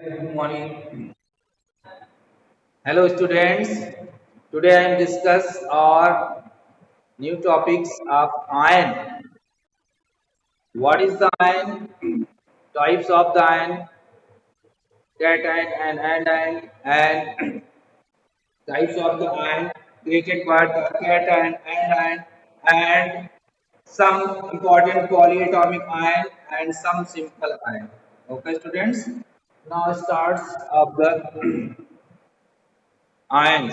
Good morning. Hello students. Today I am discuss our new topics of iron. What is the iron? Types of the iron, cation and anion, and types of the iron created by the cation, anion, and some important polyatomic iron and some simple iron. Okay, students. Now starts of the iron.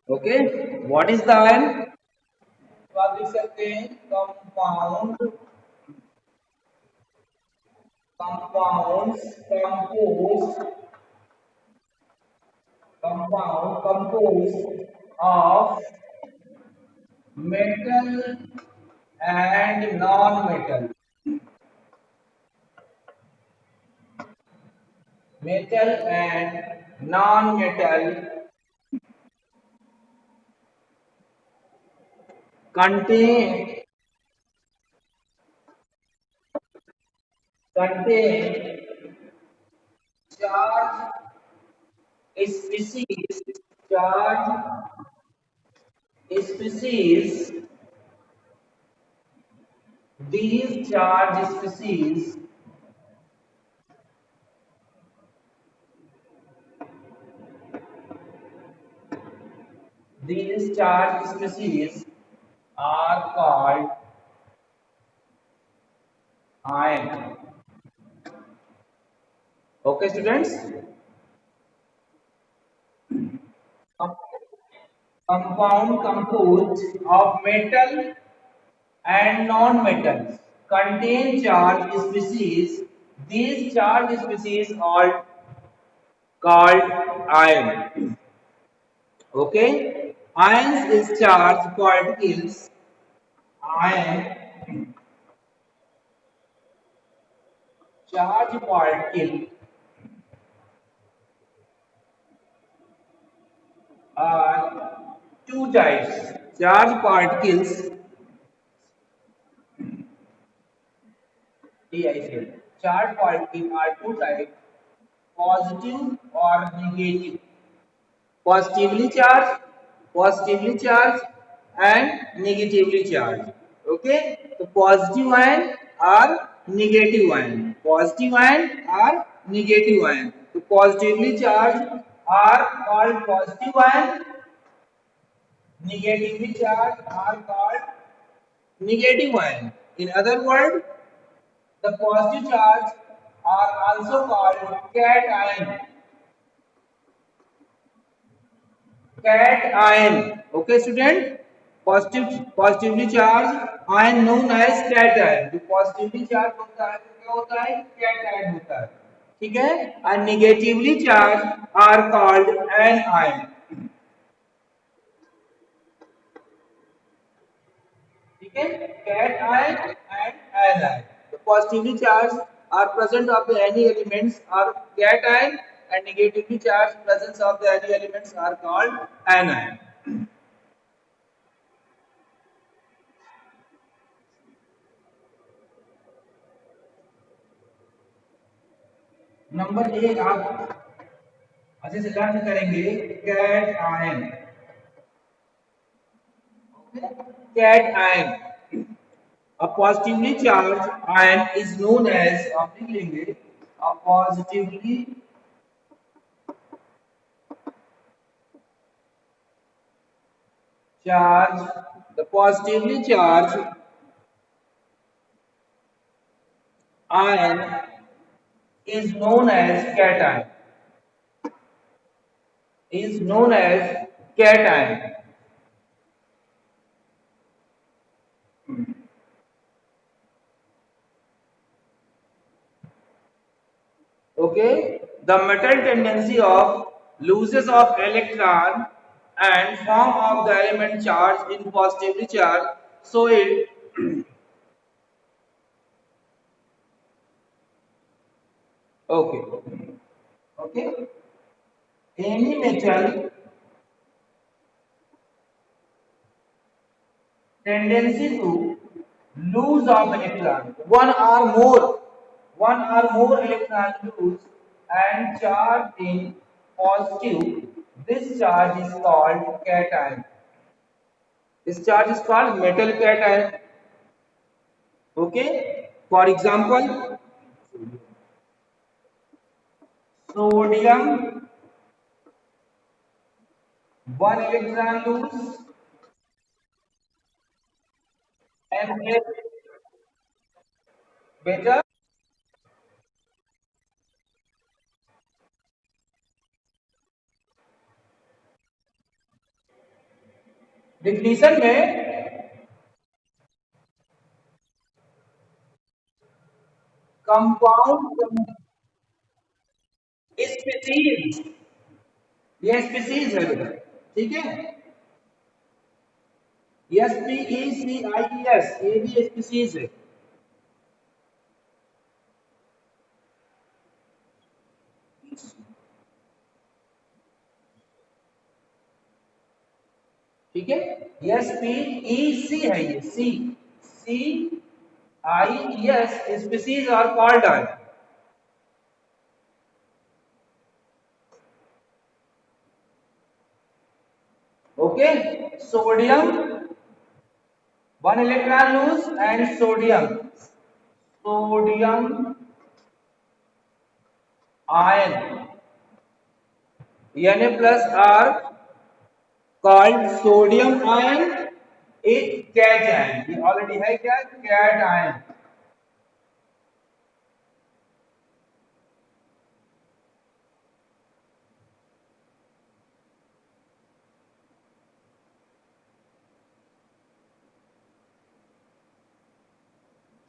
Okay, what is the iron? तो आप लिख सकते हैं compounds compose of metal and non metal and non metal contain contain charge species charge species these charge species these charge species are called ion. Okay, students. Compound composed of metal and non-metals contain charge species. These charge species are called ion. Okay, ions is charged particles. Ion charge particle are two types. Charge particles DIC. Charge particles are two types, positive or negative. Positively charged, and negatively charged. Okay, so positive ion or negative ion. Positive ion or negative ion. So positively charged are called positive ion. Negatively charged are called negative ion. In other words, the positive charge are also called cation. Cation. Okay, student. Positively charged ion known as cation. जो positively charged होता है तो क्या होता है? cation होता है. ठीक है? And negatively charged are called anion. ठीक है? cation and anion. The positively charged are present of the any elements are cation, and negatively charged presence of the any elements are called anion. Number एक आप अच्छे से learn करेंगे cation. Cation a positively charged ion is known as आप लिख लेंगे a positively charged the positively charged ion is known as cation is known as cation. Okay, the metal tendency of losses of electron and form of the element charge in positively charged, so it okay. Okay, any metal tendency to lose of electron one or more electron lose and charge in positive, this charge is called cation. This charge is called metal cation. Okay. For example, sodium, one electron loose, and better definition में compound species, ये species है बेटा, ठीक है। S P E C I E S, ये भी species है। ठीक है, एस पी ई सी है, ये C C I E S, species are called ion. Okay, sodium, one electron loose, and sodium ion, Na plus are called sodium ion, एक cation, ये already है क्या, cation।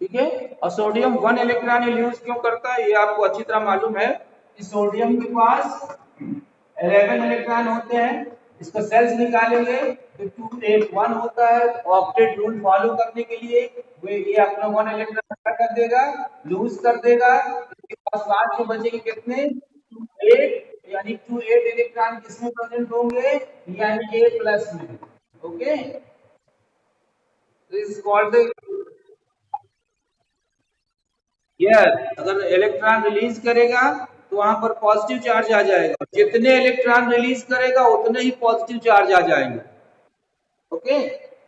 ठीक है, और सोडियम वन इलेक्ट्रॉन यूज क्यों करता है, ये आपको अच्छी तरह मालूम है कि सोडियम के पास 11 इलेक्ट्रॉन होते हैं। इसको सेल्स निकालेंगे तो 281 होता है, ऑक्टेट रूल फॉलो करने के लिए वो ये अपना वन इलेक्ट्रॉन हटा कर देगा, लूज कर देगा। इसके पास लास्ट में बचेंगे कितने, 28, यानी 28 इलेक्ट्रॉन किसमें प्रेजेंट होंगे, यानी A प्लस में। Okay, this is called the, yes, अगर इलेक्ट्रॉन रिलीज करेगा तो वहां पर पॉजिटिव चार्ज आ जाएगा, जितने इलेक्ट्रॉन रिलीज करेगा उतने ही पॉजिटिव चार्ज आ जाएंगे। ओके,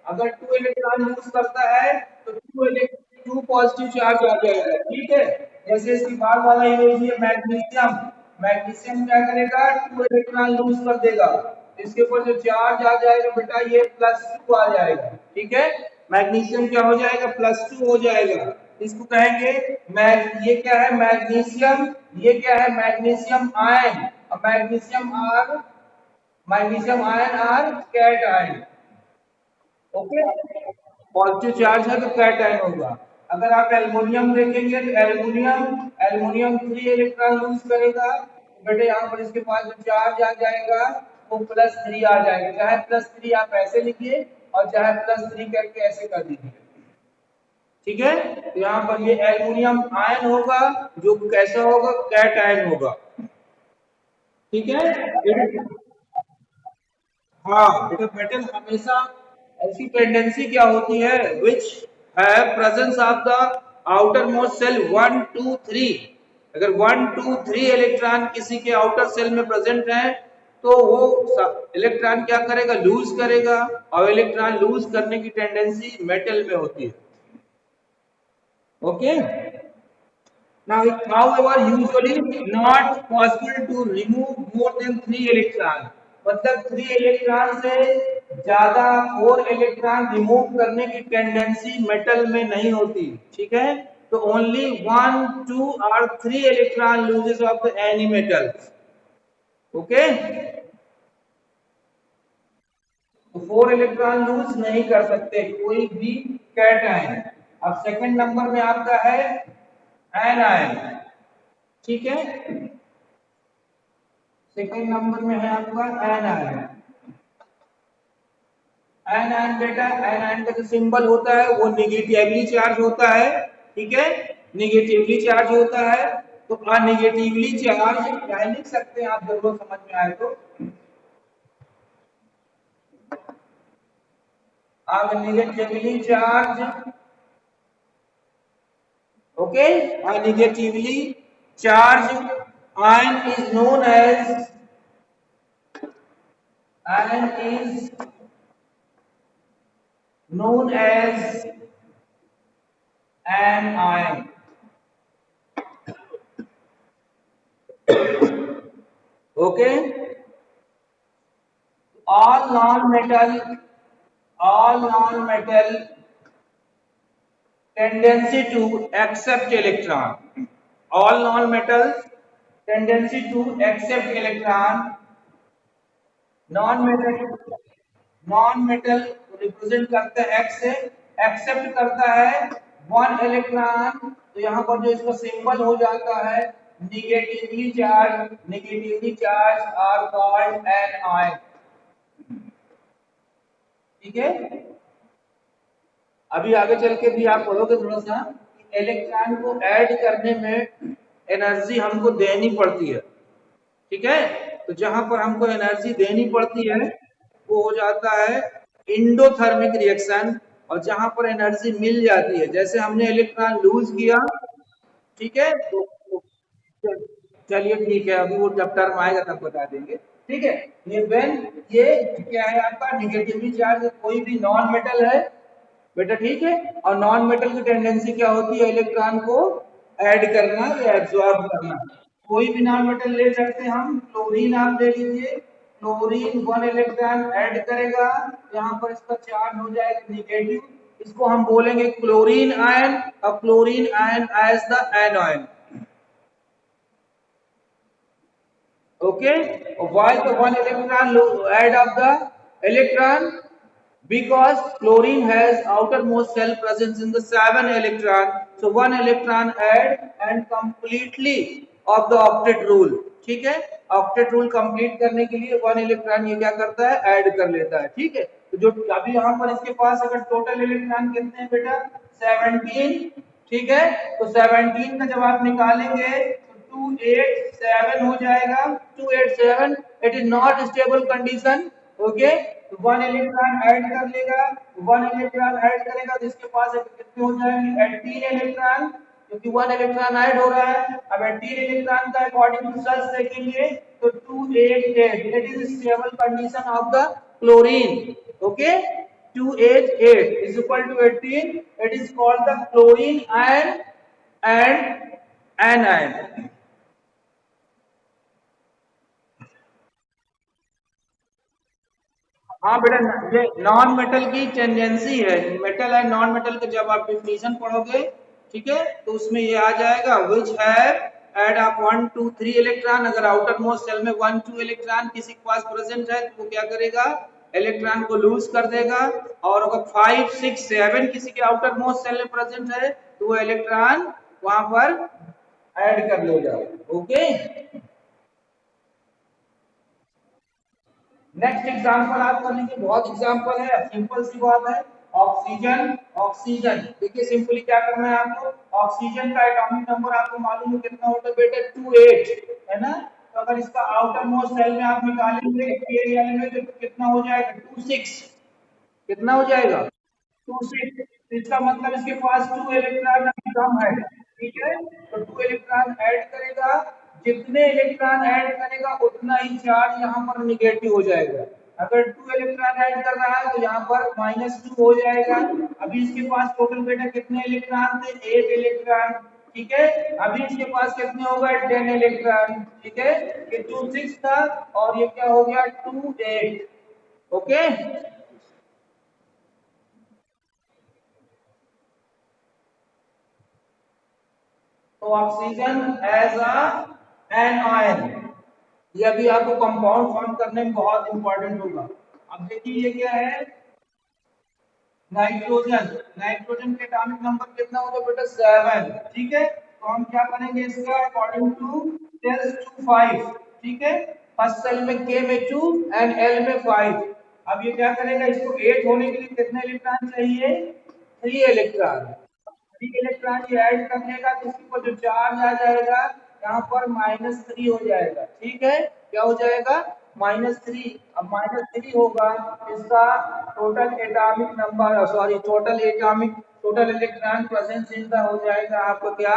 अगर 2 इलेक्ट्रॉन यूज करता है तो 2 पॉजिटिव चार्ज आ जाएगा। ठीक है, जैसे इसकी बाद वाला इमेज है मैग्नीशियम, मैग्नीशियम क्या करेगा, 2 इलेक्ट्रॉन लूज कर देगा, तो इसके ऊपर जो चार्ज आ जाएगा बेटा ये +2 आ जाएगा। ठीक है, मैग्नीशियम क्या हो जाएगा, +2 हो जाएगा। इसको कहेंगे मैग, ये क्या है मैग्नीशियम, ये क्या है मैग्नीशियम आयन, और magnesium ion are cation. Okay, positive charge है तो कैटायन होगा। अगर आप एल्युमिनियम देखेंगे तो एल्युमिनियम 3 इलेक्ट्रॉन लूज करेगा, तो बेटे यहाँ पर इसके पास जो चार्ज आ जाएगा वो +3 आ जाएगा। चाहे +3 आप ऐसे लिखिए और चाहे +3 करके ऐसे कर दीजिए। ठीक है, तो यहाँ पर ये एल्युमिनियम आयन होगा, जो कैसा होगा, कैटायन होगा। ठीक है, हाँ बेटा, मेटल हमेशा ऐसी टेंडेंसी क्या होती है, विच है presence of the outermost cell 1 2 3। अगर 1 2 3 इलेक्ट्रॉन किसी के आउटर सेल में प्रेजेंट है तो वो इलेक्ट्रॉन क्या करेगा, लूज करेगा, और इलेक्ट्रॉन लूज करने की टेंडेंसी मेटल में होती है। Okay, now it however usually not possible to remove more than 3 electron, मतलब 3 इलेक्ट्रॉन से ज्यादा 4 इलेक्ट्रॉन रिमूव करने की टेंडेंसी मेटल में नहीं होती। ठीक है, तो ओनली 1 2 और 3 electron loses of the any metal. Okay, तो 4 इलेक्ट्रॉन लूज नहीं कर सकते कोई भी कैटायन। अब सेकंड नंबर में आपका है एनायन। ठीक है, सेकंड नंबर में है आपका एनायन। एनायन बेटा, एनायन का जो सिंबल होता है वो निगेटिवली चार्ज होता है। ठीक है, निगेटिवली चार्ज होता है, तो अनिगेटिवली चार्ज क्या लिख सकते हैं आप, जरूर समझ में आए तो, अब negatively charge, okay, a negatively charge ion is known as ion is known as an ion. Okay, all non-metal, all non-metal tendency to accept electron. All non-metals tendency to accept electron. Non-metal, non-metal represent करता है x से, accept करता है one electron. तो यहाँ पर जो इसका सिंबल हो जाता है negatively charge are called anion. ठीक है, अभी आगे चल के भी आप पढ़ोगे थोड़ा सा, इलेक्ट्रॉन को ऐड करने में एनर्जी हमको देनी पड़ती है। ठीक है, तो जहां पर हमको एनर्जी देनी पड़ती है वो हो जाता है इंडोथर्मिक रिएक्शन, और जहां पर एनर्जी मिल जाती है, जैसे हमने इलेक्ट्रॉन लूज किया, ठीक है, तो चलिए ठीक है, अभी वो जब टर्म आएगा तब बता देंगे। ठीक है, ये व्हेन, ये क्या है आपका निगेटिवली चार्ज, कोई भी नॉन मेटल है बेटा। ठीक है, और नॉन मेटल की टेंडेंसी क्या होती है, इलेक्ट्रॉन को ऐड करना या एब्जॉर्ब करना। कोई भी नॉन मेटल ले सकते हैं हम, क्लोरीन आप ले लीजिए, क्लोरीन वन इलेक्ट्रॉन ऐड करेगा, यहाँ पर इसका चार्ज हो जाएगा निगेटिव, इसको हम बोलेंगे क्लोरीन आयन, और chlorine ion as the anion. Okay, why the one electron add of the electron? Because chlorine has outermost shell presence in the 7 electron, so one electron add and completely of the octet rule। ठीक है, octet rule complete करने के लिए one electron ये क्या करता है, add कर लेता है। ठीक है, तो जो अभी यहाँ पर इसके पास अगर टोटल इलेक्ट्रॉन कितने हैं बेटा, 17। ठीक है, तो 17 का जब आप निकालेंगे 287 हो जाएगा। 287, it is not stable condition. Okay, तो वन इलेक्ट्रॉन ऐड कर लेगा, वन इलेक्ट्रॉन ऐड करेगा तो इसके पास कितने हो जाएंगे, 18 इलेक्ट्रॉन, क्योंकि वन इलेक्ट्रॉन ऐड हो रहा है। अब 18 इलेक्ट्रॉन का अकॉर्डिंग टू सर्च देखेंगे तो 288, it is stable condition of the chlorine. Okay, 288 is equal to 18, it is called the chlorine ion and anion। हाँ बेटा, ये नॉन मेटल की टेंडेंसी है, मेटल एंड नॉन मेटल के जब आप डिफिनीशन पढ़ोगे, ठीक है, तो उसमें ये आ जाएगा which have add up 1 2 3 electron. अगर आउटर मोस्ट शेल में 1 2 इलेक्ट्रॉन किसी के पास प्रेजेंट है तो वो क्या करेगा, इलेक्ट्रॉन को लूज कर देगा, और अगर 5 6 7 किसी के आउटर मोस्ट शेल में प्रेजेंट है तो वो इलेक्ट्रॉन वहां पर ऐड कर लेगा। ओके, नेक्स्ट एग्जांपल आप कर लीजिए, बहुत एग्जांपल है, सिंपल सी बात है। ऑक्सीजन, ऑक्सीजन देखिए सिंपली क्या करना है आपको, ऑक्सीजन का एटॉमिक नंबर आपको मालूम है कितना होता है बेटा, 28 है ना। तो अगर इसका आउटर मोस्ट शेल में आप निकालेंगे एरिया में तो कितना हो जाएगा, 26। कितना हो जाएगा, 26। इसका मतलब इसके पास 2 इलेक्ट्रॉन कम है। ठीक है, तो 2 इलेक्ट्रॉन ऐड करेगा, जितने इलेक्ट्रॉन ऐड करेगा उतना ही चार्ज यहाँ पर निगेटिव हो जाएगा। अगर 2 इलेक्ट्रॉन ऐड कर रहा है तो यहाँ पर -2 हो जाएगा। अभी इसके पास टोटल बेटा कितने इलेक्ट्रॉन थे, 8 इलेक्ट्रॉन। ठीक है, अभी इसके पास कितने हो गए, 10 इलेक्ट्रॉन। ठीक है, ये 26 था और ये क्या हो गया, 28। ओके, तो ऑक्सीजन एज एन आयन, ये अभी आपको कंपाउंड फॉर्म करने में बहुत इंपॉर्टेंट होगा। अब देखिए ये क्या है, नाइट्रोजन। नाइट्रोजन के एटॉमिक नंबर कितना होता है बेटा, 7। ठीक है, तो हम क्या करेंगे इसका अकॉर्डिंग टू टेल्स टू 5। ठीक है, फर्स्ट सेल में के में 2 एंड एल में 5। अब ये क्या करेगा, इसको 8 होने के लिए कितने इलेक्ट्रॉन चाहिए, 3 इलेक्ट्रॉन। 3 इलेक्ट्रॉन ये ऐड कर लेगा तो इसके ऊपर जो चार्ज आ जाएगा यहाँ पर -3 हो जाएगा। ठीक है, क्या हो जाएगा, -3। अब -3 होगा, इसका total atomic number, sorry total electron presence in the हो जाएगा आपको क्या,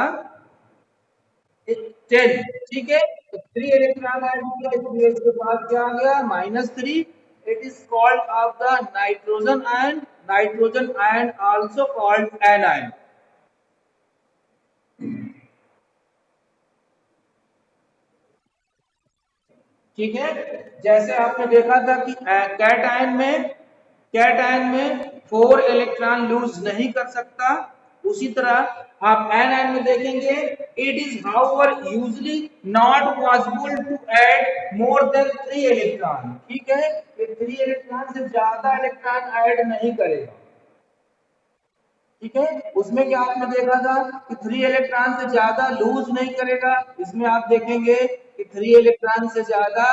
10, ठीक है। तो 3 इलेक्ट्रॉन ऐड किया, इसलिए इसके पास क्या आ गया -3। It is called off the nitrogen ion. Nitrogen ion also called anion, ठीक है। जैसे आपने देखा था कि कैट आयन में 4 इलेक्ट्रॉन लूज नहीं कर सकता, उसी तरह आप एनायन में देखेंगे it is however usually not possible to add more than 3 electron, ठीक है। ये 3 इलेक्ट्रॉन से ज्यादा इलेक्ट्रॉन ऐड नहीं करेगा, ठीक है। उसमें क्या आपने देखा था कि 3 इलेक्ट्रॉन से ज्यादा लूज नहीं करेगा, इसमें आप देखेंगे कि 3 इलेक्ट्रॉन से ज्यादा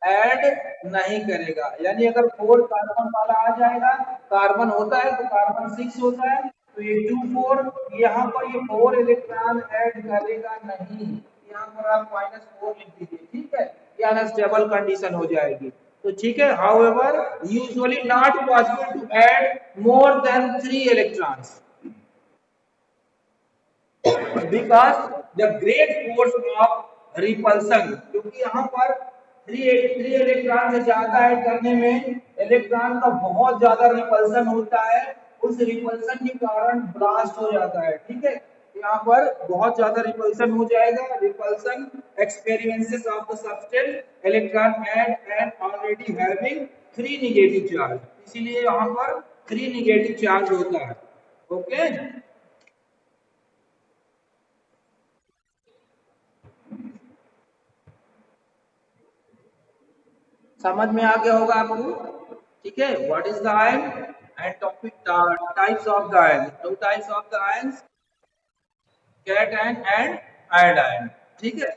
ऐड नहीं करेगा। यानी अगर 4 कार्बन वाला आ जाएगा, कार्बन होता है तो कार्बन 6 होता है, तो ये 2 4 यहाँ पर ये 4 इलेक्ट्रॉन ऐड करेगा नहीं, यहाँ पर आप -4 लिख दीजिए, ठीक है। ये अनस्टेबल कंडीशन हो जाएगी। तो ठीक है, however usually not possible to add more than 3 electrons because the great force of repulsion, क्योंकि यहाँ पर 3 इलेक्ट्रॉन से ज्यादा ऐड करने में इलेक्ट्रॉन का बहुत ज्यादा रिपल्सन होता है, उस रिपल्सन के कारण ब्लास्ट हो जाता है, ठीक है। यहाँ पर बहुत ज्यादा रिपल्सन हो जाएगा। Repulsion experiences of the substance electron and already having 3 negative charge, इसीलिए यहाँ पर 3 नेगेटिव चार्ज होता है, ओके। समझ में आ गया होगा आपको, ठीक है। What is the ion and topic types of the ion, two types of the ions, cation and iodine, ठीक है।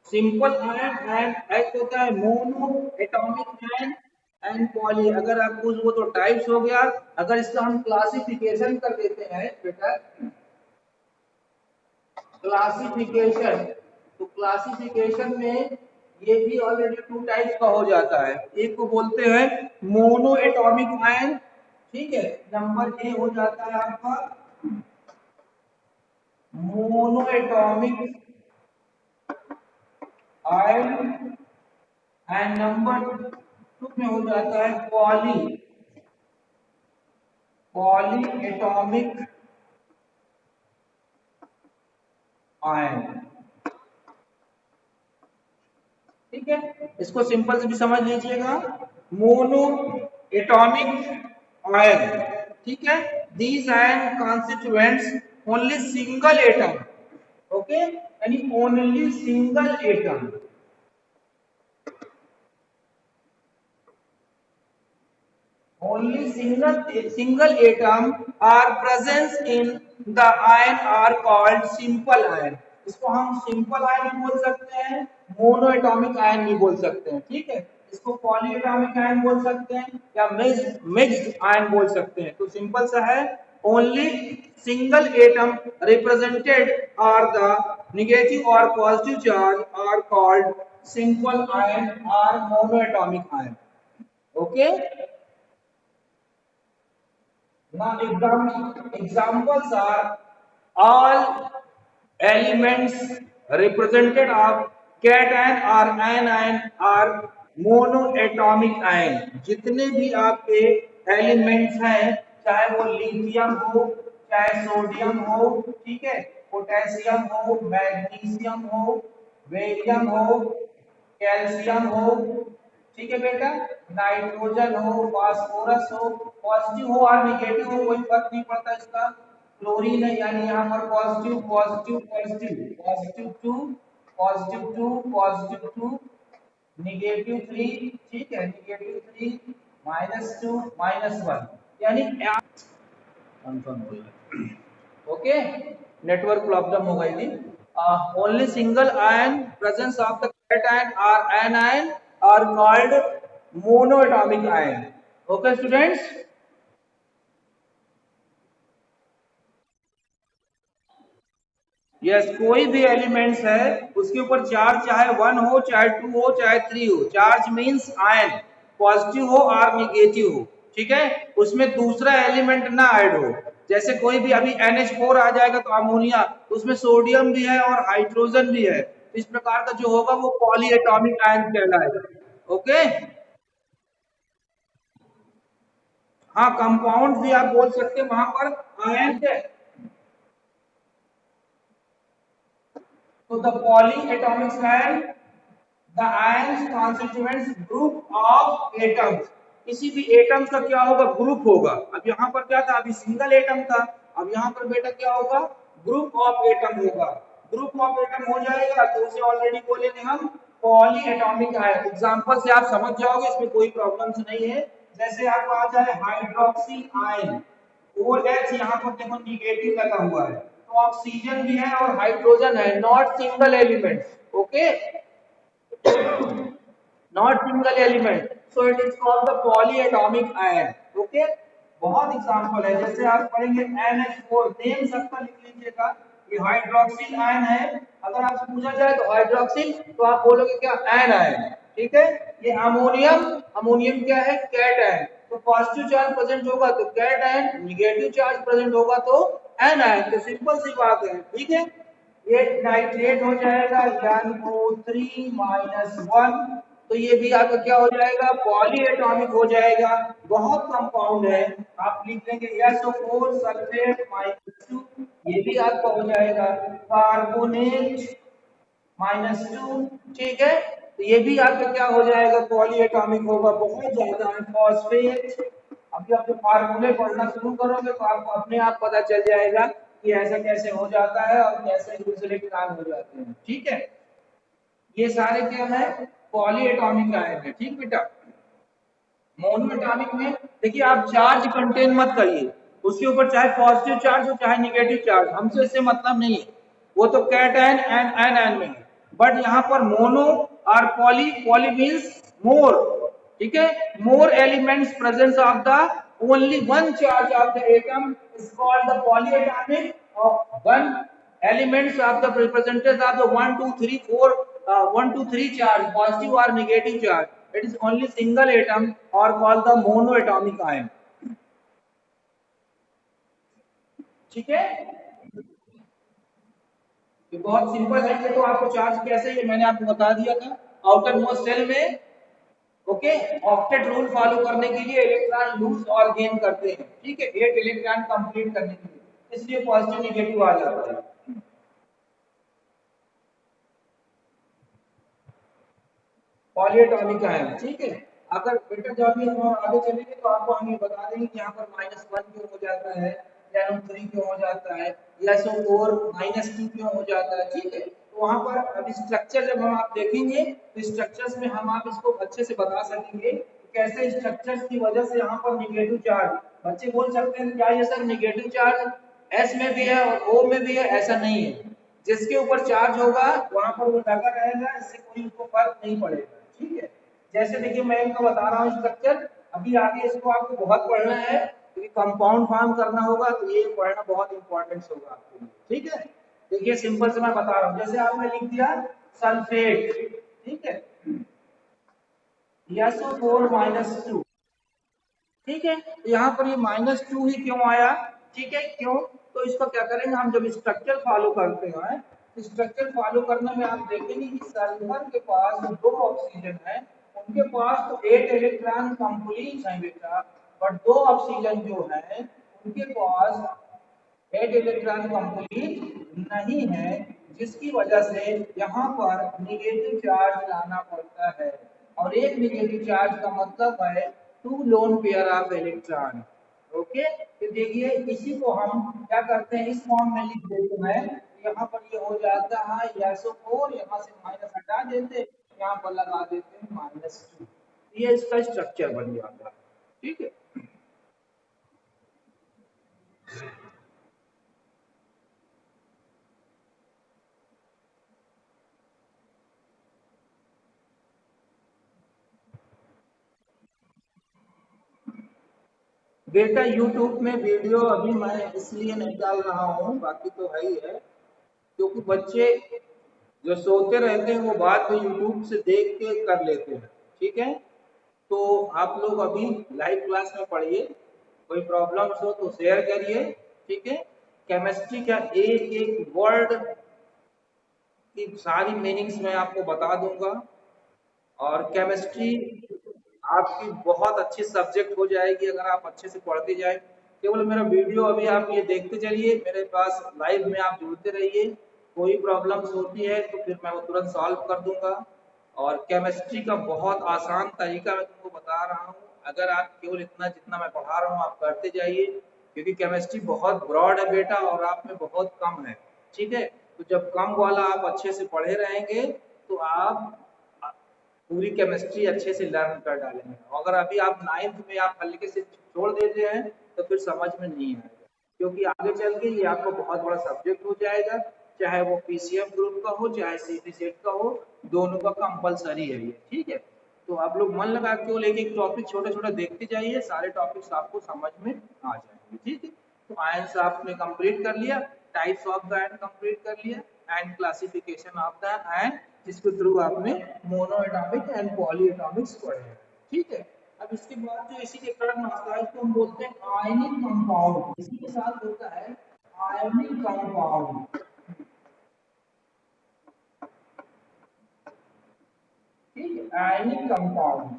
सिंपल आयन एंड एक होता है mono atomic ion and poly. अगर आप कुछ वो तो टाइप्स हो गया, अगर इसका हम क्लासिफिकेशन कर देते हैं बेटा, क्लासिफिकेशन, तो क्लासिफिकेशन में ये भी ऑलरेडी 2 टाइप्स का हो जाता है। एक को बोलते हैं मोनो एटॉमिक आयन, ठीक है। नंबर ए हो जाता है आपका mono atomic ion and number 2 में हो जाता है पॉली एटॉमिक आयन, ठीक है। इसको सिंपल से भी समझ लीजिएगा, मोनो एटॉमिक आयन, ठीक है। These ion constituents only single atom, okay, यानी only single atom, only single atom are present in the ion are called simple ion। इसको हम सिंपल आयन भी बोल सकते हैं, मोनो एटॉमिक आयन भी बोल सकते हैं, ठीक है। इसको पॉली एटॉमिक आयन बोल सकते हैं या मिक्स्ड आयन बोल सकते हैं। तो सिंपल सा है, only single atom represented are the negative और positive charge are called simple ion और mono atomic ion, okay. Now examples are all elements represented of cation or anion or monoatomic ion। जितने भी आपके elements हैं, चाहे वो lithium हो, चाहे सोडियम हो, ठीक है, पोटेशियम हो, मैग्नीशियम हो, बेरियम हो, कैल्शियम हो, ठीक है बेटा, नाइट्रोजन हो, फास्फोरस हो, पॉजिटिव हो और नेगेटिव हो कोई फर्क नहीं पड़ता इसका। क्लोरीन है, यानी यहाँ पर positive positive positive positive two positive two positive two negative 3, ठीक है, नेगेटिव 3 -2 -1, यानी कंफर्म हो गया, ओके। नेटवर्क प्रॉब्लम हो गई थी। Only single ion presence of the cation or anion are called monoatomic ion, okay students। Yes, कोई भी एलिमेंट्स है उसके ऊपर चार्ज चाहे 1 हो, चाहे 2 हो, चाहे 3 हो, चार्ज मींस आयन, पॉजिटिव हो और नेगेटिव हो, ठीक है, उसमें दूसरा एलिमेंट ना ऐड हो, जैसे कोई भी अभी NH4 आ जाएगा तो अमोनिया, तो उसमें सोडियम भी है और हाइड्रोजन भी है, इस प्रकार का जो होगा वो पॉली एटॉमिक आयन कहलाएगा। ओके, हाँ कंपाउंड भी आप बोल सकते हैं वहां पर आयन है। तो the poly atomic ion, the ions constituents group of atoms, किसी भी एटम्स का क्या होगा, ग्रुप होगा। अब यहाँ पर क्या था, अभी सिंगल एटम था, अब यहाँ पर बेटा क्या होगा, ग्रुप ऑफ एटम होगा। ग्रुप ऑफ एटम हो जाएगा तो उसे ऑलरेडी बोलेंगे हम पॉली एटॉमिक आयन। एग्जांपल से आप समझ जाओगे, इसमें कोई प्रॉब्लम्स नहीं है। जैसे आपको आ जाए हाइड्रोक्सी आयन, OH यहाँ पर देखो निगेटिव लगा हुआ है, तो ऑक्सीजन भी है और हाइड्रोजन है, not single element. Okay, not single element, so it is called the polyatomic ion. Okay, बहुत एग्जांपल है, जैसे आप पढ़ेंगे NH4, नेम सबका लिख लीजिएगा, ये हाइड्रोक्सिल आयन है। अगर आपसे पूछा जाए तो हाइड्रोक्सिल, तो आप बोलोगे क्या, एन आयन। ठीक है, ये अमोनियम, अमोनियम क्या है, कैट आयन। तो पॉजिटिव चार्ज प्रेजेंट होगा तो cation, negative charge present होगा तो एन आयन। तो सिंपल सी बात है। ठीक है, ये नाइट्रेट हो जाएगा NO3-1, तो ये भी आपका क्या हो जाएगा, पॉली एटॉमिक हो जाएगा। बहुत कंपाउंड है, आप लिख लेंगे SO4 सल्फेट -2, ये भी आपका हो जाएगा कार्बोनेट -2। ठीक है, तो ये भी आपका क्या हो जाएगा, पॉली एटॉमिक होगा। बहुत ज्यादा है फॉस्फेट। अभी आप जब फार्मूले पढ़ना शुरू करोगे तो आपको अपने आप पता चल जाएगा कि ऐसा कैसे हो जाता है और कैसे दूसरे काम हो जाते हैं। ठीक है, ये सारे क्या है, पॉली एटॉमिक आयन है। ठीक बेटा, मोनो एटॉमिक में देखिए आप चार्ज कंटेन मत करिए, उसके ऊपर चाहे पॉजिटिव चार्ज हो चाहे निगेटिव चार्ज, हमसे इससे मतलब नहीं है, वो तो cation and anion में है। बट यहाँ पर मोनो और पॉली, पॉली मीन्स मोर। ठीक है, more elements presence of the only one charge of the atom is called the poly atomic of one elements of the representatives of the 1 2 3 4 1 2 3 charge, positive or negative charge, it is only single atom or called the monoatomic ion. ठीक है, ये बहुत simple है। ये तो आपको charge कैसे, ये मैंने आपको बता दिया था आउटर मोस्ट सेल में। ओके, ऑक्टेट रूल फॉलो करने के लिए इलेक्ट्रॉन लूज और गेन करते हैं। ठीक है, 8 इलेक्ट्रॉन कंप्लीट करने के लिए, इसलिए पॉजिटिव नेगेटिव आ जाता है। Polyatomic ion. ठीक है, अगर बेटा जब भी हम आगे चलेंगे तो आपको हम ये बता देंगे कि यहाँ पर -1 क्यों हो जाता है, NO3 क्यों हो जाता है, SO4 -2 क्यों हो जाता है। ठीक है, तो वहाँ पर अभी स्ट्रक्चर जब हम आप देखेंगे तो स्ट्रक्चर्स में हम आप इसको अच्छे से बता सकेंगे कैसे स्ट्रक्चर्स की वजह से यहाँ पर निगेटिव चार्ज। बच्चे बोल सकते हैं क्या ये सर निगेटिव चार्ज S में भी है और O में भी है, ऐसा नहीं है। जिसके ऊपर चार्ज होगा वहां पर वो लगा रहेगा, इससे कोई उसको फर्क नहीं पड़ेगा। ठीक है, जैसे देखिए मैं इनको बता रहा हूँ स्ट्रक्चर, अभी आगे इसको आपको बहुत पढ़ना है क्योंकि कंपाउंड फॉर्म करना होगा, तो ये पढ़ना बहुत इंपॉर्टेंट होगा आपके लिए। ठीक है, देखिए सिंपल से मैं बता रहा हूँ, जैसे आपने लिख दिया सल्फेट। ठीक है, SO4-2। ठीक है, तो यहाँ पर ये -2 ही क्यों आया, ठीक है क्यों, तो इसको क्या करेंगे हम, जब स्ट्रक्चर फॉलो करते हैं, स्ट्रक्चर फॉलो करने में आप देखेंगे कि सल्फर के पास जो 2 ऑक्सीजन है, उनके पास तो 8 इलेक्ट्रॉन कंप्लीट है बेटा, बट 2 ऑक्सीजन जो है उनके पास 8 इलेक्ट्रॉन कंप्लीट नहीं है, जिसकी वजह से यहाँ पर निगेटिव चार्ज लाना पड़ता है। और एक निगेटिव चार्ज का मतलब है 2 lone pair of electron. Okay, तो देखिए इसी को हम क्या करते हैं, इस फॉर्म में लिख देते हैं। यहाँ पर ये हो जाता है SO4, यहाँ से माइनस हटा देते, यहाँ पर लगा देते हैं -2, ये इसका स्ट्रक्चर बन जाता है। ठीक है, बेटा YouTube में वीडियो अभी मैं इसलिए नहीं डाल रहा हूँ, बाकी तो है ही है, क्योंकि बच्चे जो सोते रहते हैं वो बात में YouTube से देख के कर लेते हैं। ठीक है, तो आप लोग अभी लाइव क्लास में पढ़िए, कोई प्रॉब्लम्स हो तो शेयर करिए, ठीक है। केमिस्ट्री का एक एक वर्ड की सारी मीनिंग्स मैं आपको बता दूंगा, और केमिस्ट्री आपकी बहुत अच्छी सब्जेक्ट हो जाएगी अगर आप अच्छे से पढ़ते जाए। केवल मेरा वीडियो अभी आप ये देखते चलिए, मेरे पास लाइव में आप जुड़ते रहिए। कोई प्रॉब्लम्स होती है तो फिर मैं वो तुरंत सॉल्व कर दूंगा। और केमिस्ट्री का बहुत आसान तरीका मैं तुमको बता रहा हूँ, अगर आप केवल इतना जितना मैं पढ़ा रहा हूँ आप करते जाइए, क्योंकि केमिस्ट्री बहुत ब्रॉड है बेटा और आप में बहुत कम है। ठीक है, तो जब कम वाला आप अच्छे से पढ़े रहेंगे तो आप पूरी केमिस्ट्री अच्छे से लर्न कर डालेंगे। अगर अभी आप नाइन्थ में आप हल्के से छोड़ देते हैं तो फिर समझ में नहीं आएगा, क्योंकि आगे चल के ये आपको बहुत बड़ा सब्जेक्ट हो जाएगा। चाहे वो पीसीएम ग्रुप का हो चाहे सीटी सेट का हो, दोनों का कंपलसरी है ये। ठीक है, तो आप लोग मन लगा के केवल एक एक टॉपिक छोटे छोटे देखते जाइए, सारे टॉपिक्स आपको समझ में आ जाएंगे। ठीक है, तो आयंस आपने कंप्लीट कर लिया, types of the ion complete कर लिया, and classification of the ion, जिसके थ्रू आपने mono atomic and poly Atomics पढ़े हैं। ठीक है, अब इसके बाद जो इसी के कारण आता है तो हम बोलते हैं आयनिक कंपाउंड। इसी के साथ होता है आयनिक कंपाउंड। ठीक है, आयनिक कंपाउंड।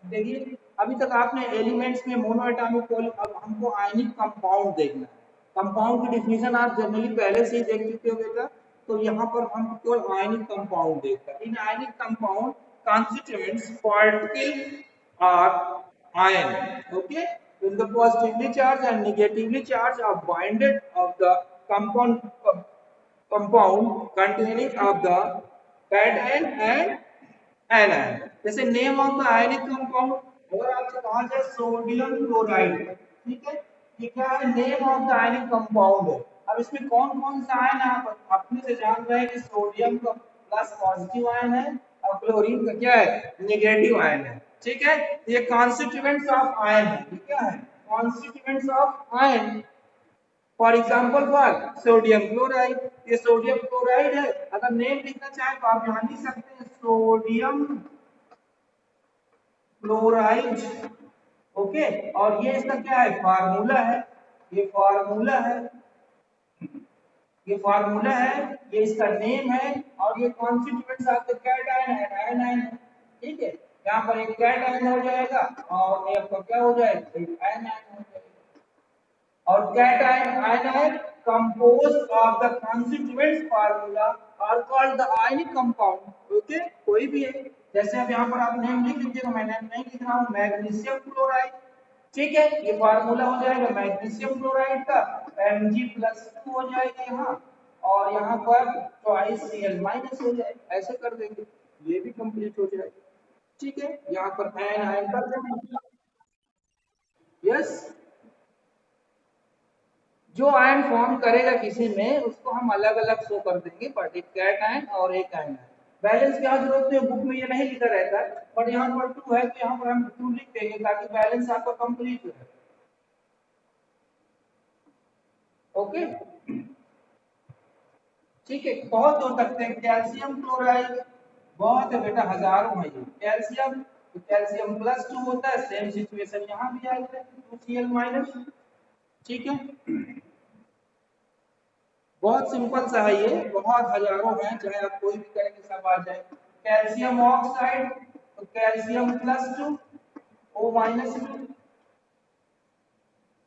देखिए अभी तक आपने एलिमेंट्स में मोनो एटॉमिक पॉली, अब हमको आयनिक कंपाउंड देखना है। कंपाउंड की डिफिनेशन आप जनरली पहले से ही देख चुके हो बेटा, तो यहाँ पर हम केवल आयनिक कंपाउंड देखते हैं। इन ionic compound constituents particle are ion, okay, when the positively charged and negatively charged are binded of the compound containing of the cation and anion। जैसे name of the ionic compound, अगर आपसे कहा जाए sodium chloride, ठीक है, ये क्या है, name of the ionic compound है। अब इसमें कौन कौन सा आयन है आप अपने से जान रहे हैं कि सोडियम का प्लस पॉजिटिव आयन है और क्लोरीन का क्या है, नेगेटिव आयन है। ठीक है, ये कॉन्स्टिट्यूएंट्स ऑफ आयन है। ये क्या है, constituents of ion. For example for sodium chloride, ये सोडियम क्लोराइड है। अगर नेम लिखना चाहे तो आप यहाँ लिख सकते हैं सोडियम क्लोराइड। ओके, और ये इसका क्या है, फार्मूला है। ये फार्मूला है, ये फार्मूला है, ये इसका नेम है, और ये कॉन्स्टिट्यूएंट्स ऑफ द कैटायन है, आयन है। ठीक है, यहाँ पर एक कैटायन हो जाएगा और ये आपका क्या हो जाएगा, एक आयन हो जाएगा। और cation anion composed of the constituents formula are called the ionic compound। Okay, कोई भी है, जैसे अब यहाँ पर आप नेम लिख लीजिएगा, मैं नेम नहीं लिख रहा हूँ, मैग्नीशियम क्लोराइड। ठीक है, ये फार्मूला हो जाएगा मैग्नीशियम क्लोराइड का, Mg+2 हो जाएगा यहाँ, और यहाँ पर ट्वाइस Cl- हो जाएगा। ऐसे कर देंगे, ये भी कंप्लीट हो जाएगा। ठीक है, यहाँ पर एन आयन कर देंगे। यस, जो आयन फॉर्म करेगा किसी में उसको हम अलग अलग शो कर देंगे, बट एक कैट आयन और एक आयन है। बैलेंस की जरूरत है, बुक में ये नहीं लिखा रहता है, बट यहाँ पर 2 है तो यहाँ पर हम 2 लिख देंगे ताकि बैलेंस आपका कंप्लीट हो। ओके, ठीक है, बहुत हो सकते हैं। कैल्शियम क्लोराइड बहुत है बेटा, हजारों है ये कैल्शियम। तो कैल्शियम+2 होता है, सेम सिचुएशन यहाँ भी आएगा, 2Cl-। ठीक है, बहुत सिंपल सा है ये, बहुत हजारों हैं, चाहे आप कोई भी करेंगे सब आ जाए। कैल्शियम ऑक्साइड, तो कैल्शियम+2 O-2।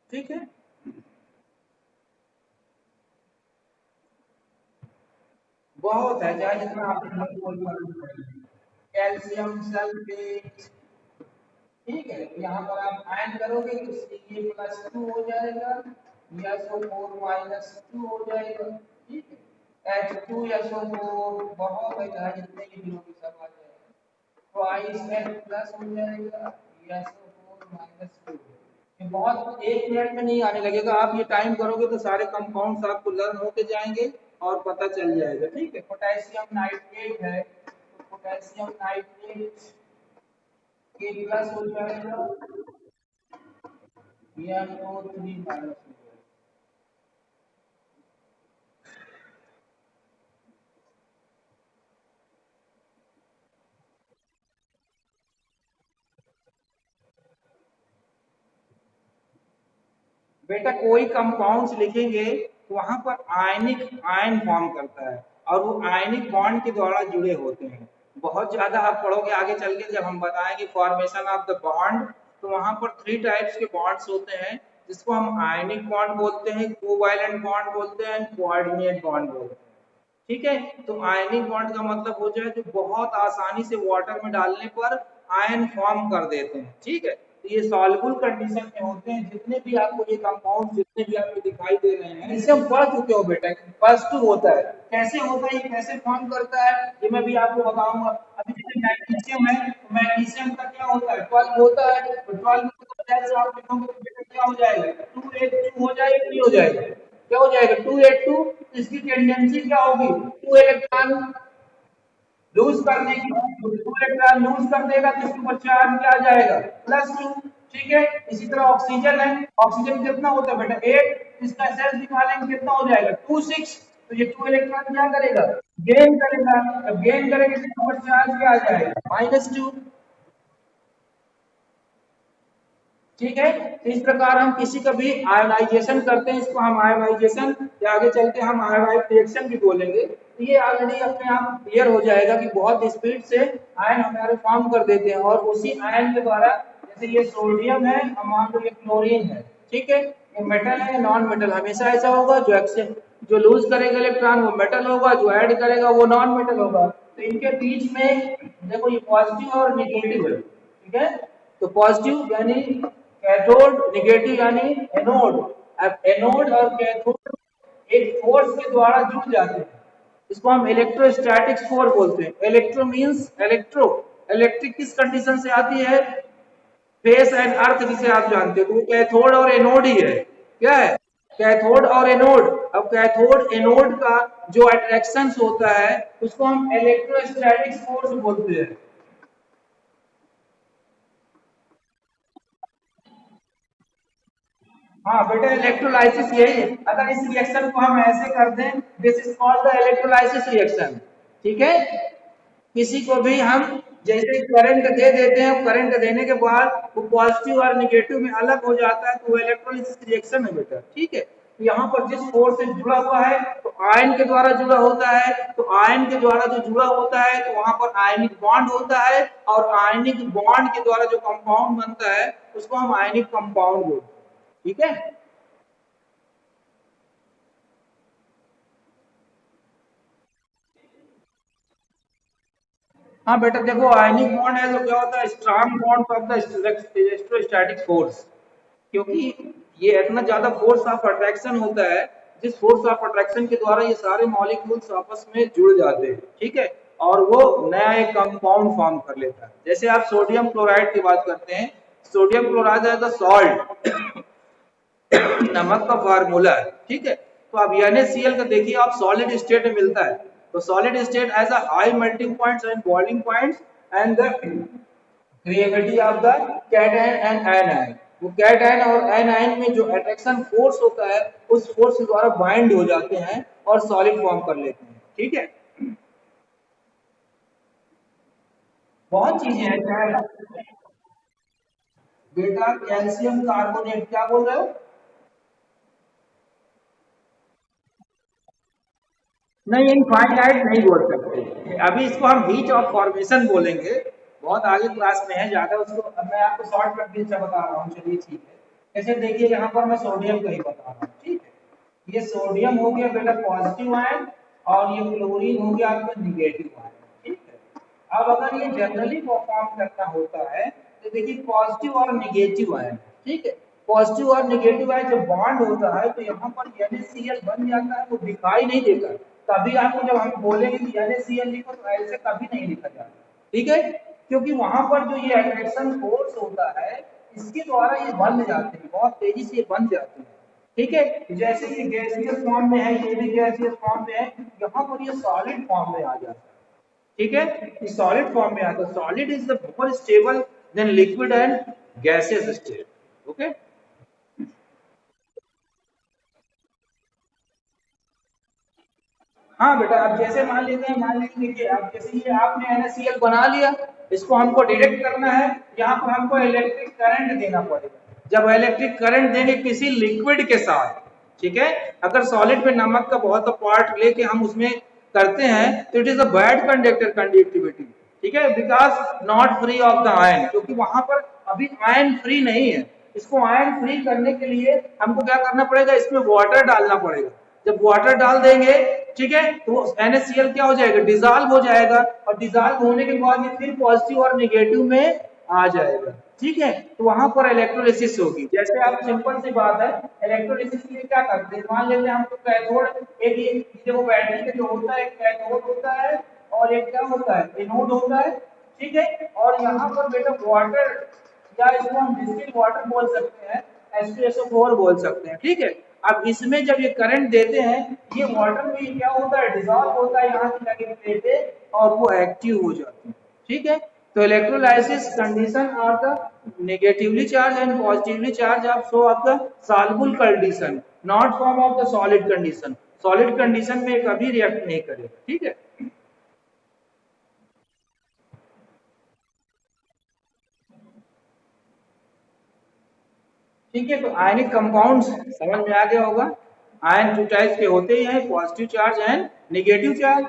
ठीक है, बहुत है, चाहे जितना आप कैल्शियम सल्फेट। ठीक है, यहाँ पर आप ऐड करोगे तो Ca+2 हो जाएगा, SO4-2 हो जाएगा। ठीक है, H2SO4 बहुत है, चाहे जितने की भी होगी सब आ जाएगा। ट्वाइस H+ हो जाएगा, SO4-2। ये बहुत एक मिनट में नहीं आने लगेगा, आप ये टाइम करोगे तो सारे कंपाउंड्स आपको लर्न होते जाएंगे और पता चल जाएगा। ठीक है, पोटेशियम नाइट्रेट है, तो पोटेशियम नाइट्रेट K+ हो जाएगा, BnO3- बेटा कोई कंपाउंड्स लिखेंगे तो वहां पर आयनिक आयन फॉर्म करता है और वो आयनिक बॉन्ड के द्वारा जुड़े होते हैं। बहुत ज्यादा आप पढ़ोगे आगे चल के जब हम बताएंगे फॉर्मेशन ऑफ द बॉन्ड, तो वहां पर 3 टाइप्स के बॉन्ड्स होते हैं जिसको हम आयनिक बॉन्ड बोलते हैं, कोवैलेंट बॉन्ड बोलते हैं, कोऑर्डिनेट बॉन्ड बोलते हैं। ठीक है, तो आयनिक बॉन्ड का मतलब हो जाए जो बहुत आसानी से वाटर में डालने पर आयन फॉर्म कर देते हैं। ठीक है, तो ये सॉल्युबल कंडीशन में होते हैं जितने भी आपको ये कंपाउंड जितने भी आपको दिखाई दे रहे हैं, इसे हम पढ़ चुके हो बेटा। फर्स्ट टू होता है, कैसे होता है, ये कैसे फॉर्म करता है ये मैं भी आपको बताऊंगा। अभी जैसे मैग्नीशियम है, तो मैग्नीशियम का क्या होता है, 12 होता है, तो 12 में आप लिखोगे तो बेटा क्या हो जाएगा, 2 हो जाएगा, नहीं हो जाएगा, क्या हो जाएगा 282। इसकी टेंडेंसी क्या होगी, 2 इलेक्ट्रॉन लूज करने की, तो 2 इलेक्ट्रॉन लूज कर देगा तो इसके ऊपर चार्ज क्या आ जाएगा, +2। ठीक है, इसी तरह ऑक्सीजन है, ऑक्सीजन कितना होता है बेटा 8, इसका सेल्फ निकालेंगे कितना हो जाएगा 26। तो ये 2 इलेक्ट्रॉन क्या करेगा, गेन करेगा, जब गेन करेगा तो इसके ऊपर चार्ज क्या आ जाएगा -2। ठीक है, तो इस प्रकार हम किसी का भी आयोनाइजेशन करते हैं, इसको हम आयोनाइजेशन या आगे चल के हम आयोनाइज रिएक्शन भी बोलेंगे। तो ये ऑलरेडी अपने आप क्लियर हो जाएगा कि बहुत स्पीड से आयन हमारे फॉर्म कर देते हैं और उसी आयन के द्वारा, जैसे ये सोडियम है और मान लो ये क्लोरीन है, ठीक है, ये मेटल है नॉन मेटल, हमेशा ऐसा होगा जो एक्सेप्ट जो लूज करेगा इलेक्ट्रॉन वो मेटल होगा, जो ऐड करेगा वो नॉन मेटल होगा। तो इनके बीच में देखो ये पॉजिटिव और नेगेटिव है, ठीक है, तो पॉजिटिव यानी कैथोड, नेगेटिव यानी एनोड। अब एनोड और कैथोड एक फोर्स के द्वारा जुड़ जाते हैं, इसको हम इलेक्ट्रोस्टैटिक फोर्स बोलते हैं। इलेक्ट्रो मींस इलेक्ट्रो, इलेक्ट्रिक किस कंडीशन से आती है, स्पेस एंड अर्थ जिसे आप जानते हो, तो वो कैथोड और एनोड ही है। क्या है, कैथोड और एनोड। अब कैथोड एनोड का जो अट्रैक्शन होता है उसको हम इलेक्ट्रोस्टैटिक फोर्स बोलते हैं। हाँ बेटा, इलेक्ट्रोलाइसिस यही है। अगर इस रिएक्शन को हम ऐसे कर दें, this is called the electrolysis reaction. ठीक है, किसी को भी हम जैसे करंट दे देते हैं, करंट देने के बाद वो पॉजिटिव और निगेटिव में अलग हो जाता है, तो वो इलेक्ट्रोलाइसिस रिएक्शन है बेटा। ठीक है, तो यहाँ पर जिस फोर्स से जुड़ा हुआ है तो आयन के द्वारा जुड़ा होता है, तो आयन के द्वारा जो जुड़ा होता है तो वहां पर आयनिक बॉन्ड होता है, और आयनिक बॉन्ड के द्वारा जो कंपाउंड बनता है उसको हम आयनिक कंपाउंड बोलते हैं। ठीक है, हाँ बेटा देखो, आयनिक बॉन्ड है तो क्या होता है, strong bond of the electrostatic force. क्योंकि ये इतना ज्यादा फोर्स ऑफ अट्रैक्शन होता है, जिस फोर्स ऑफ अट्रैक्शन के द्वारा ये सारे मॉलिक्यूल्स आपस में जुड़ जाते हैं। ठीक है, और वो नया एक कंपाउंड फॉर्म कर लेता है। जैसे आप सोडियम क्लोराइड की बात करते हैं, सोडियम क्लोराइड है द सॉल्ट, नमक का फार्मूला है। ठीक है, तो अब NaCl का देखिए आप सॉलिड स्टेट में मिलता है, तो solid state as a high melting points and boiling points and the creativity of the cation and anion. वो कैटआयन और एनायन में जो अट्रैक्शन फोर्स होता है उस फोर्स के द्वारा बाइंड हो जाते हैं और सॉलिड फॉर्म कर लेते हैं। ठीक है, बहुत चीजें हैं क्या बेटा, कैल्शियम कार्बोनेट क्या बोल रहे हो, नहीं इनफाइनाइट नहीं बोल सकते, अभी इसको हम हीट ऑफ फॉर्मेशन बोलेंगे, बहुत आगे क्लास में है ज्यादा उसको। अब मैं आपको शॉर्ट कट से बता रहा हूँ, चलिए ठीक है। जैसे देखिए यहाँ पर मैं सोडियम का ही बता रहा हूँ। ठीक है, ये सोडियम हो गया बेटा पॉजिटिव आयन, और ये क्लोरीन हो गया आपका निगेटिव आयन। ठीक है, अब अगर ये जनरली परफॉर्म करना होता है तो देखिए पॉजिटिव और निगेटिव आयन। ठीक है, पॉजिटिव और निगेटिव आयन जब बॉन्ड होता है तो यहाँ पर NaCl बन जाता है, वो दिखाई नहीं देता। तभी आपको जब हम बोलेंगे कि NaCl लिखो तो ऐसे कभी नहीं लिखा जाता। ठीक है, क्योंकि वहां पर जो ये अट्रैक्शन फोर्स होता है इसके द्वारा ये बन जाते हैं, बहुत तेजी से ये बन जाते हैं। ठीक है, जैसे ये गैसियस फॉर्म में है, ये भी गैसियस फॉर्म में है, यहाँ पर ये सॉलिड फॉर्म में आ जाता है। ठीक है, ये सॉलिड फॉर्म में आता है। Solid is the more stable then liquid and gaseous state. Okay, हाँ बेटा, आप जैसे मान लेते हैं, मान लीजिए देखिए आप जैसे ये आपने NaCl बना लिया, इसको हमको डिरेक्ट करना है, यहाँ पर हमको इलेक्ट्रिक करंट देना पड़ेगा। जब इलेक्ट्रिक करंट देंगे किसी लिक्विड के साथ, ठीक है। अगर सॉलिड में नमक का बहुत पार्ट लेके हम उसमें करते हैं तो it is a bad conductor conductivity, ठीक है, because not free of the ion, क्योंकि वहां पर अभी आयन फ्री नहीं है। इसको आयन फ्री करने के लिए हमको क्या करना पड़ेगा, इसमें वाटर डालना पड़ेगा। जब वाटर डाल देंगे, ठीक है, तो NaCl क्या हो जाएगा, डिजॉल्व हो जाएगा, और डिजॉल्व होने के बाद ये फिर पॉजिटिव और निगेटिव में आ जाएगा, ठीक है। तो वहां पर इलेक्ट्रोलिसिस होगी। जैसे आप सिंपल सी बात है, इलेक्ट्रोलिसिस के लिए क्या करते हैं, मान लेते हैं हमको कैथोड, एक ये देखो बैटरी का जो होता है, एक कैथोड होता है और एक क्या होता है, एनोड होता है, ठीक है। और यहाँ पर बेटा वाटर, या इसको हम डिस्टिल वाटर बोल सकते हैं, H2SO4 बोल सकते हैं, ठीक है। अब इसमें जब ये करंट देते हैं, ये वाटर में क्या होता है, डिसॉल्व होता है यहाँ की लगी प्लेटें, और वो एक्टिव हो जाती है, ठीक है। तो electrolysis condition are the negatively charge and positively charge of so of the soluble condition, not form of the solid condition. Solid condition में कभी रिएक्ट नहीं करेगा, ठीक है। ठीक है, तो आयनिक कंपाउंड्स समझ में आ गया होगा। आयन टू टाइप्स के होते ही हैं, positive charge and negative charge.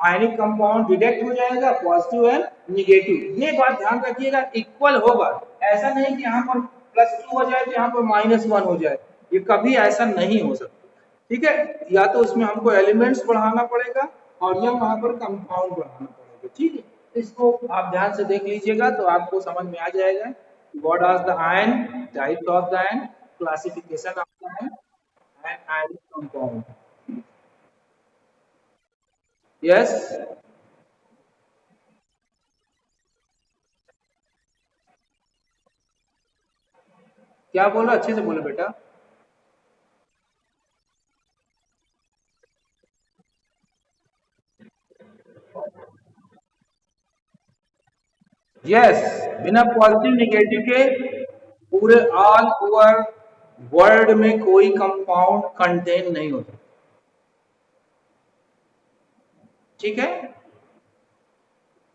Ionic compound detect हो जाएगा, पॉजिटिव एंड नेगेटिव। ये बात ध्यान रखिएगा, इक्वल होगा। ऐसा नहीं कि यहाँ पर +2 हो जाए तो यहाँ पर -1 हो जाए, ये कभी ऐसा नहीं हो सकता, ठीक है। या तो उसमें हमको एलिमेंट्स बढ़ाना पड़ेगा और या वहां पर कंपाउंड बढ़ाना पड़ेगा, ठीक है। इसको आप ध्यान से देख लीजिएगा तो आपको समझ में आ जाएगा। What are the ion, types of the ion, classification of the ion, and ionic compound. Yes, क्या बोला, अच्छे से बोलो बेटा। यस, बिना पॉजिटिव निगेटिव के पूरे ऑल ओवर वर्ल्ड में कोई कंपाउंड कंटेन नहीं होता, ठीक है।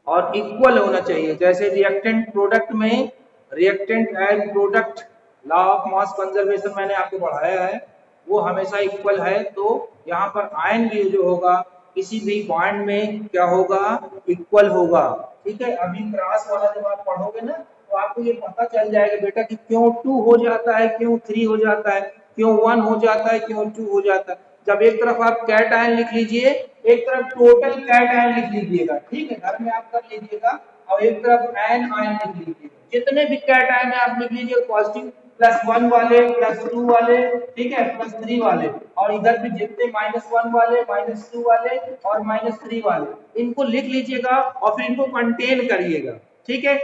और इक्वल होना चाहिए। जैसे रिएक्टेंट प्रोडक्ट में, reactant and product law of mass conservation मैंने आपको पढ़ाया है, वो हमेशा इक्वल है। तो यहाँ पर आयन भी जो होगा किसी भी बॉन्ड में क्या होगा, इक्वल होगा, ठीक है। अभी क्रॉस वाला जब आप पढ़ोगे ना तो आपको ये पता चल जाएगा बेटा कि क्यों 2 हो जाता है, क्यों 3 हो जाता है, क्यों 1 हो जाता है, क्यों 2 हो जाता है। जब एक तरफ आप कैट आयन लिख लीजिए, एक तरफ टोटल कैट आयन लिख लीजिएगा, ठीक है, घर में आप कर लीजिएगा। और एक तरफ एन आयन लिख लीजिएगा, जितने भी कैट आयन है आप लिख लीजिए, पॉजिटिव +1 वाले, +2 वाले, ठीक है, +3 वाले, और इधर भी जितने -1 वाले, -2 वाले और -3 वाले, इनको लिख लीजिएगा और फिर इनको कंटेन करिएगा, ठीक है।